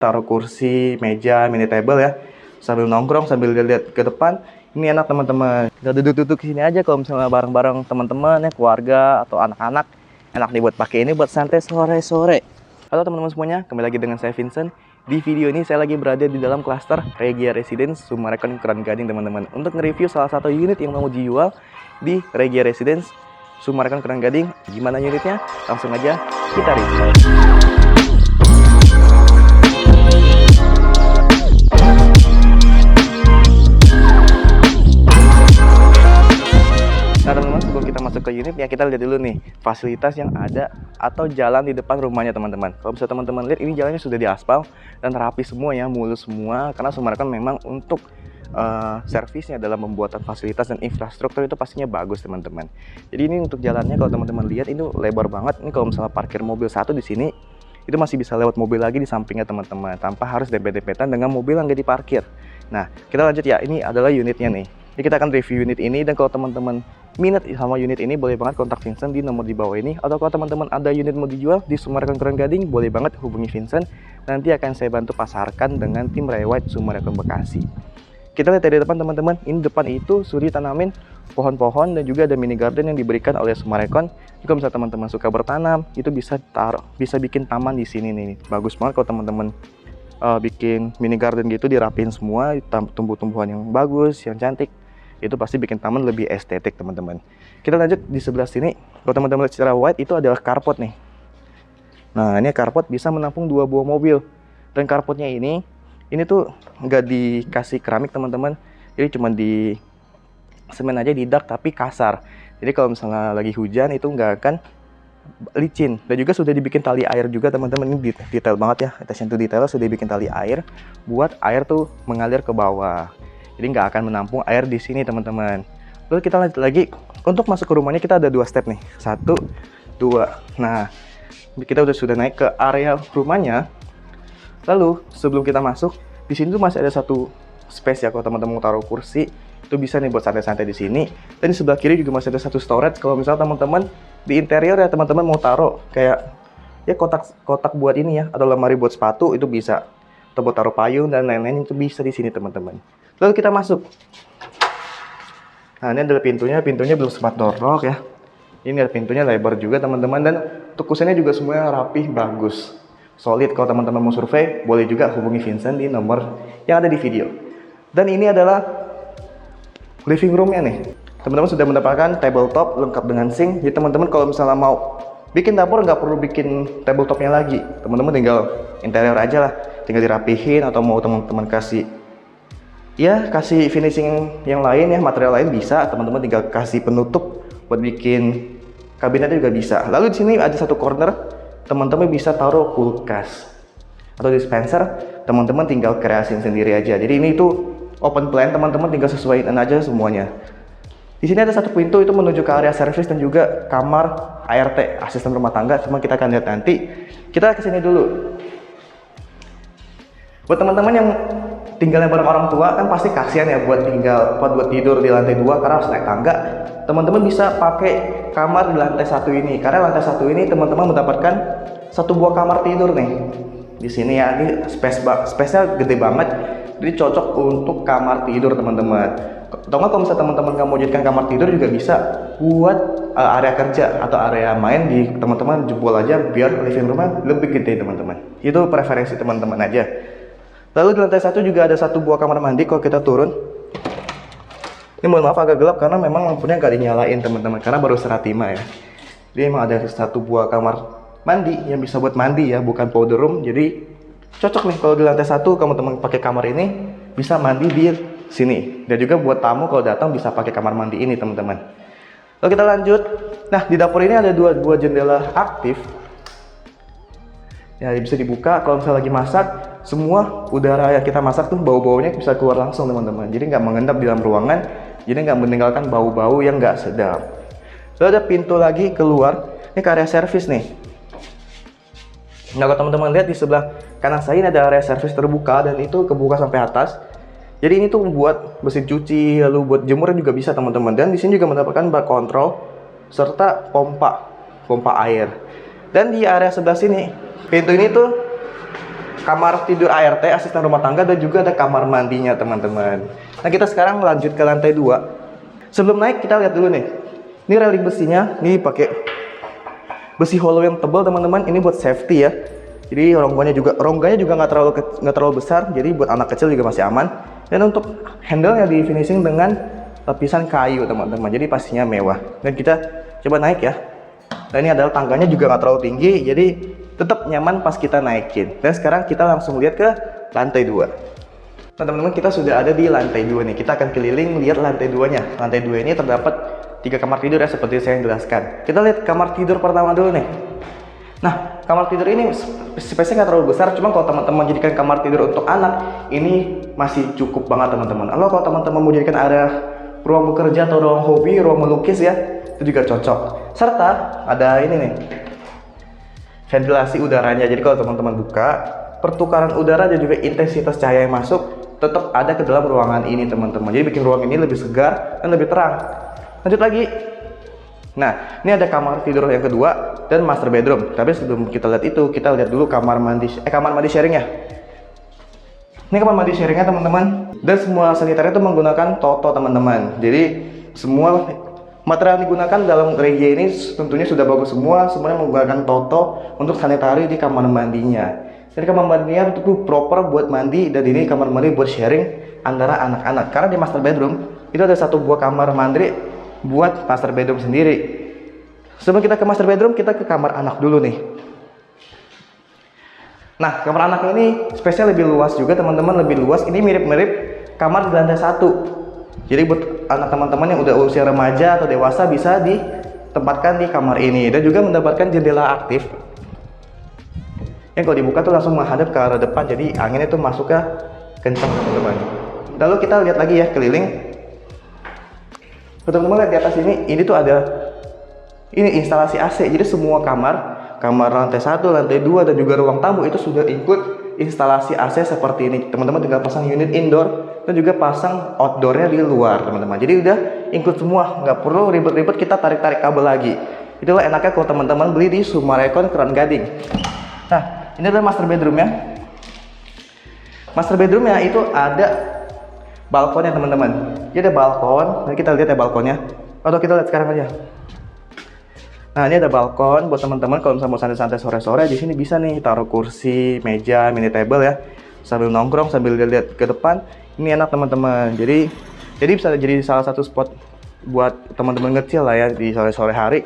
taruh kursi, meja, mini table ya, sambil nongkrong, sambil lihat ke depan. Ini enak teman-teman. Kita duduk-duduk sini aja kalau misalnya bareng-bareng teman-teman ya, keluarga atau anak-anak. Enak nih buat pakai ini buat santai sore-sore. Halo teman-teman semuanya, kembali lagi dengan saya Vincent. Di video ini saya lagi berada di dalam klaster Regia Residence Summarecon Keren Gading teman-teman. Untuk nge-review salah satu unit yang mau dijual di Regia Residence Summarecon Keren Gading. Gimana unitnya? Langsung aja kita review. Nah teman-teman, sebelum kita masuk ke unit ya, kita lihat dulu nih fasilitas yang ada atau jalan di depan rumahnya teman-teman. Kalau bisa teman-teman lihat, ini jalannya sudah diaspal dan rapi semua ya, mulus semua. Karena Summarecon memang untuk servisnya dalam pembuatan fasilitas dan infrastruktur itu pastinya bagus teman-teman. Jadi ini untuk jalannya, kalau teman-teman lihat ini lebar banget. Ini kalau misalnya parkir mobil satu di sini, itu masih bisa lewat mobil lagi di sampingnya teman-teman, tanpa harus dempet-dempetan dengan mobil yang nggak diparkir. Nah kita lanjut ya, ini adalah unitnya nih. Jadi kita akan review unit ini, dan kalau teman-teman minat sama unit ini boleh banget kontak Vincent di nomor di bawah ini. Atau kalau teman-teman ada unit mau dijual di Summarecon Keren Gading, boleh banget hubungi Vincent. Nanti akan saya bantu pasarkan dengan tim Rewide Summarecon Bekasi. Kita lihat dari depan teman-teman, ini depan itu sudah ditanamin pohon-pohon dan juga ada mini garden yang diberikan oleh Summarecon. Jika misalnya teman-teman suka bertanam, itu bisa bikin taman di sini nih. Bagus banget kalau teman-teman bikin mini garden gitu, dirapin semua, tumbuh-tumbuhan yang bagus, yang cantik. Itu pasti bikin taman lebih estetik teman-teman. Kita lanjut di sebelah sini. Kalau teman-teman lihat secara wide, itu adalah carport nih. Nah ini carport bisa menampung 2 buah mobil. Dan carportnya ini tuh nggak dikasih keramik teman-teman. Jadi cuma di semen aja, di dak, tapi kasar. Jadi kalau misalnya lagi hujan itu nggak akan licin. Dan juga sudah dibikin tali air juga teman-teman. Ini detail banget ya, attention to detail. Sudah dibikin tali air buat air tuh mengalir ke bawah. Jadi nggak akan menampung air di sini teman-teman. Lalu kita lanjut lagi, untuk masuk ke rumahnya kita ada 2 step nih, 1, 2. Nah kita sudah naik ke area rumahnya. Lalu sebelum kita masuk, di sini tuh masih ada satu space ya, kalau teman-teman mau taruh kursi itu bisa nih buat santai-santai di sini. Dan di sebelah kiri juga masih ada satu storage. Kalau misalnya teman-teman di interior ya, teman-teman mau taruh kayak ya kotak buat ini ya, atau lemari buat sepatu itu bisa, atau buat taruh payung dan lain-lain itu bisa di sini teman-teman. Lalu kita masuk. Nah ini adalah pintunya belum sempat dorok ya. Ini ada pintunya lebar juga teman-teman, dan untuk kusennya juga semuanya rapih, bagus, solid. Kalau teman-teman mau survei, boleh juga hubungi Vincent di nomor yang ada di video. Dan ini adalah living roomnya nih. Teman-teman sudah mendapatkan tabletop lengkap dengan sink. Jadi teman-teman kalau misalnya mau bikin dapur, nggak perlu bikin tabletopnya lagi. Teman-teman tinggal interior aja lah, tinggal dirapihin, atau mau teman-teman kasih finishing yang lain ya, material lain bisa. Teman-teman tinggal kasih penutup buat bikin kabinetnya juga bisa. Lalu di sini ada satu corner, teman-teman bisa taruh kulkas atau dispenser. Teman-teman tinggal kreasiin sendiri aja. Jadi ini tuh open plan, teman-teman tinggal sesuaiin aja semuanya. Di sini ada satu pintu, itu menuju ke area service dan juga kamar ART, asisten rumah tangga. Cuma kita akan lihat nanti. Kita ke sini dulu. Buat teman-teman yang tinggalnya bareng orang tua, kan pasti kasihan ya buat tidur di lantai 2 karena harus naik tangga. Teman-teman bisa pakai kamar di lantai 1 ini, karena lantai 1 ini teman-teman mendapatkan 1 buah kamar tidur nih di sini ya. Ini space-nya gede banget, jadi cocok untuk kamar tidur teman-teman. Atau nggak kalau misalnya teman-teman nggak mau jadikan kamar tidur, juga bisa buat area kerja atau area main di teman-teman, jebol aja biar living roomnya lebih gede teman-teman. Itu preferensi teman-teman aja. Lalu di lantai 1 juga ada 1 buah kamar mandi. Kalau kita turun, ini mohon maaf agak gelap karena memang lampunya nggak dinyalain teman-teman, karena baru serah timah ya. Jadi emang ada 1 buah kamar mandi yang bisa buat mandi ya, bukan powder room. Jadi cocok nih kalau di lantai 1 teman-teman pakai kamar ini, bisa mandi di sini. Dan juga buat tamu kalau datang bisa pakai kamar mandi ini teman-teman. Lalu kita lanjut. Nah di dapur ini ada 2 jendela aktif ya, bisa dibuka. Kalau misalnya lagi masak, semua udara yang kita masak tuh bau-baunya bisa keluar langsung teman-teman. Jadi nggak mengendap di dalam ruangan, jadi nggak meninggalkan bau-bau yang nggak sedap. Lalu ada pintu lagi keluar, ini ke area service nih. Nah kalau teman-teman lihat di sebelah kanan saya ini ada area service terbuka, dan itu kebuka sampai atas. Jadi ini tuh buat mesin cuci, lalu buat jemur juga bisa teman-teman. Dan di sini juga mendapatkan bak kontrol serta pompa air. Dan di area sebelah sini, pintu ini tuh kamar tidur ART, asisten rumah tangga, dan juga ada kamar mandinya teman-teman. Nah kita sekarang lanjut ke lantai 2. Sebelum naik kita lihat dulu nih. Ini railing besinya, ini pakai besi hollow yang tebal teman-teman. Ini buat safety ya. Jadi rongganya juga nggak terlalu besar. Jadi buat anak kecil juga masih aman. Dan untuk handle-nya di finishing dengan lapisan kayu teman-teman. Jadi pastinya mewah. Dan kita coba naik ya. Dan ini adalah tangganya juga nggak terlalu tinggi. Jadi tetap nyaman pas kita naikin. Dan sekarang kita langsung lihat ke lantai 2. Nah teman-teman, kita sudah ada di lantai 2 nih. Kita akan keliling lihat lantai 2-nya. Lantai 2 ini terdapat 3 kamar tidur ya, seperti saya yang jelaskan. Kita lihat kamar tidur pertama dulu nih. Nah, kamar tidur ini space-nya nggak terlalu besar, cuma kalau teman-teman jadikan kamar tidur untuk anak, ini masih cukup banget teman-teman. Lalu kalau teman-teman mau jadikan area ruang bekerja atau ruang hobi, ruang melukis ya, itu juga cocok. Serta ada ini nih, ventilasi udaranya. Jadi kalau teman-teman buka, pertukaran udara dan juga intensitas cahaya yang masuk tetap ada ke dalam ruangan ini teman-teman. Jadi bikin ruang ini lebih segar dan lebih terang. Lanjut lagi. Nah, ini ada kamar tidur yang kedua dan master bedroom. Tapi sebelum kita lihat itu, kita lihat dulu kamar mandi sharing ya. Ini kamar mandi sharingnya teman-teman. Dan semua saniternya itu menggunakan Toto teman-teman. Jadi semua material yang digunakan dalam Regia ini tentunya sudah bagus semua. Semuanya menggunakan Toto untuk sanitari di kamar mandinya. Jadi kamar mandinya itu proper buat mandi, dan ini kamar mandi buat sharing antara anak-anak. Karena di master bedroom itu ada satu buah kamar mandi buat master bedroom sendiri. Sebelum kita ke master bedroom, kita ke kamar anak dulu nih. Nah, kamar anak ini spesial lebih luas juga teman-teman, lebih luas. Ini mirip-mirip kamar di lantai 1. Jadi buat anak teman-teman yang udah usia remaja atau dewasa bisa ditempatkan di kamar ini, dan juga mendapatkan jendela aktif yang kalau dibuka tuh langsung menghadap ke arah depan, jadi anginnya tuh masuk ke kencang teman-teman. Lalu kita lihat lagi ya keliling. Teman-teman lihat di atas ini tuh ada ini instalasi AC. Jadi semua kamar lantai 1, lantai 2 dan juga ruang tamu itu sudah include instalasi AC seperti ini. Teman-teman tinggal pasang unit indoor dan juga pasang outdoornya di luar teman-teman. Jadi udah include semua, nggak perlu ribet-ribet kita tarik-tarik kabel lagi. Itulah enaknya kalau teman-teman beli di Summarecon Keran Gading. Nah, ini adalah master bedroomnya. Master bedroomnya itu ada balkonnya teman-teman. Jadi ada balkon, nanti kita lihat ya balkonnya. Atau kita lihat sekarang aja. Nah, ini ada balkon buat teman-teman kalau misalnya mau santai-santai sore-sore di sini bisa nih taruh kursi, meja, mini table ya. Sambil nongkrong, sambil lihat ke depan. Ini enak teman-teman. Jadi bisa jadi salah satu spot buat teman-teman ngecil lah ya di sore-sore hari.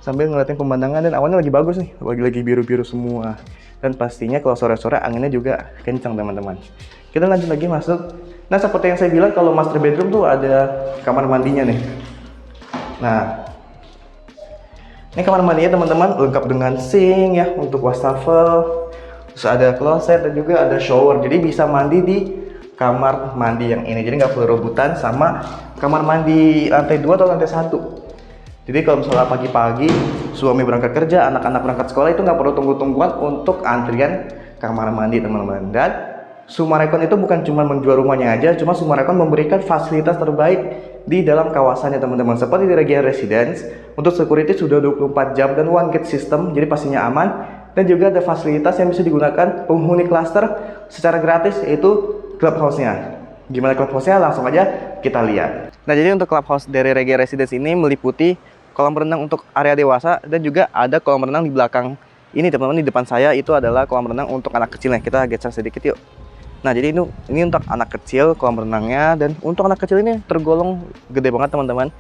Sambil ngeliatin pemandangan, dan awannya lagi bagus nih. Lagi biru-biru semua. Dan pastinya kalau sore-sore anginnya juga kencang teman-teman. Kita lanjut lagi masuk. Nah, seperti yang saya bilang, kalau master bedroom tuh ada kamar mandinya nih. Nah, ini kamar mandinya teman-teman lengkap dengan sink ya untuk wastafel. Terus ada kloset dan juga ada shower. Jadi bisa mandi di kamar mandi yang ini. Jadi nggak perlu rebutan sama kamar mandi lantai 2 atau lantai 1. Jadi kalau misalnya pagi-pagi suami berangkat kerja, anak-anak berangkat sekolah, itu nggak perlu tunggu-tungguan untuk antrian kamar mandi teman-teman. Dan Summarecon itu bukan cuma menjual rumahnya aja, cuma Summarecon memberikan fasilitas terbaik di dalam kawasannya teman-teman. Seperti di Regia Residence, untuk security sudah 24 jam dan one gate system, jadi pastinya aman. Dan juga ada fasilitas yang bisa digunakan penghuni klaster secara gratis, yaitu clubhouse-nya. Gimana clubhouse-nya? Langsung aja kita lihat. Nah, jadi untuk clubhouse dari Regia Residence ini meliputi kolam renang untuk area dewasa, dan juga ada kolam renang di belakang ini teman-teman. Di depan saya itu adalah kolam renang untuk anak kecilnya. Kita geser sedikit yuk. Nah, jadi ini untuk anak kecil kolam renangnya, dan untuk anak kecil ini tergolong gede banget teman-teman,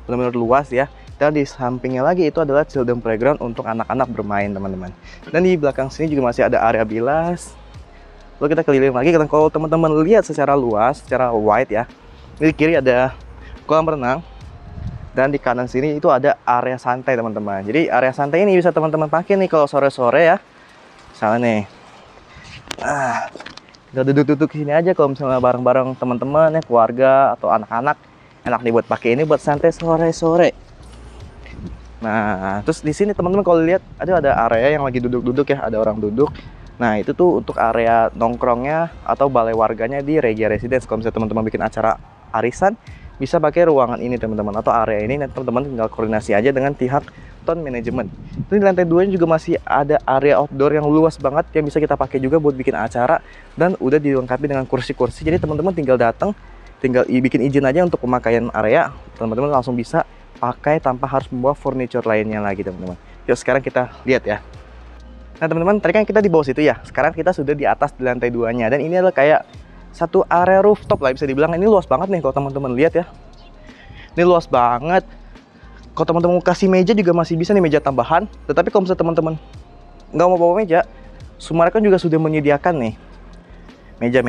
benar-benar luas ya. Dan di sampingnya lagi itu adalah children playground untuk anak-anak bermain teman-teman. Dan di belakang sini juga masih ada area bilas. Lalu kita keliling lagi, karena kalau teman-teman lihat secara luas, secara wide ya, di kiri ada kolam renang, dan di kanan sini itu ada area santai teman-teman. Jadi area santai ini bisa teman-teman pakai nih kalau sore-sore ya. Misalnya nih, kita duduk-duduk sini aja kalau misalnya bareng-bareng teman-teman ya, keluarga atau anak-anak, enak nih buat pakai ini buat santai sore-sore. Nah, terus di sini teman-teman kalau lihat ada area yang lagi duduk-duduk ya, ada orang duduk. Nah, itu tuh untuk area nongkrongnya atau balai warganya di Regia Residence. Kalau misalnya teman-teman bikin acara arisan, bisa pakai ruangan ini teman-teman, atau area ini. Nanti teman-teman tinggal koordinasi aja dengan pihak ton management. Ini di lantai 2 juga masih ada area outdoor yang luas banget yang bisa kita pakai juga buat bikin acara, dan udah dilengkapi dengan kursi-kursi. Jadi teman-teman tinggal datang, tinggal bikin izin aja untuk pemakaian area, teman-teman langsung bisa pakai tanpa harus membawa furniture lainnya lagi teman-teman. Yuk sekarang kita lihat ya. Nah teman-teman, tadi kan kita di bawah situ ya. Sekarang kita sudah di atas di lantai 2-nya, dan ini adalah kayak satu area rooftop lah bisa dibilang. Ini luas banget nih kalau teman-teman lihat ya. Ini luas banget. Kalau teman-teman mau kasih meja juga masih bisa nih, meja tambahan. Tetapi kalau misalnya teman-teman nggak mau bawa meja, Summarecon juga sudah menyediakan nih meja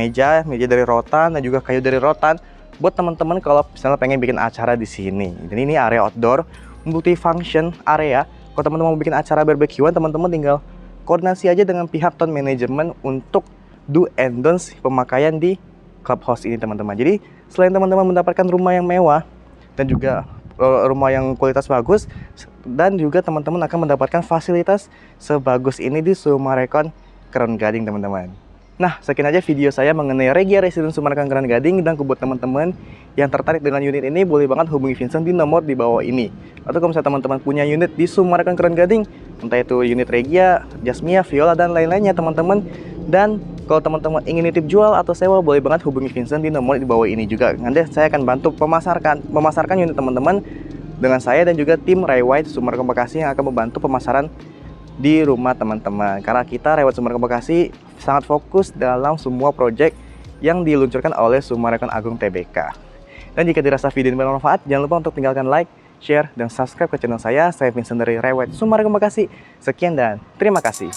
dari rotan dan juga kayu dari rotan buat teman-teman kalau misalnya pengen bikin acara di sini. Dan ini area outdoor, multi-function area. Kalau teman-teman mau bikin acara barbekyuan, teman-teman tinggal koordinasi aja dengan pihak ton manajemen untuk do and don'ts pemakaian di clubhouse ini teman-teman. Jadi selain teman-teman mendapatkan rumah yang mewah dan juga rumah yang kualitas bagus, dan juga teman-teman akan mendapatkan fasilitas sebagus ini di Summarecon Keren Gading teman-teman. Nah, sekian aja video saya mengenai Regia Residence Summarecon Keren Gading, dan buat teman-teman yang tertarik dengan unit ini boleh banget hubungi Vincent di nomor di bawah ini. Atau kalau misalnya teman-teman punya unit di Summarecon Keren Gading, entah itu unit Regia, Jasmia, Viola, dan lain-lainnya teman-teman. Dan kalau teman-teman ingin nitip jual atau sewa, boleh banget hubungi Vincent di nomor di bawah ini juga. Nanti saya akan bantu memasarkan unit teman-teman dengan saya dan juga tim Rewide Summarecon Bekasi yang akan membantu pemasaran di rumah teman-teman. Karena kita Rewide Summarecon Bekasi sangat fokus dalam semua proyek yang diluncurkan oleh Summarecon Agung Tbk. Dan jika dirasa video ini bermanfaat, jangan lupa untuk tinggalkan like, share, dan subscribe ke channel saya. Saya Vincent dari Rewide Summarecon Bekasi. Sekian dan terima kasih.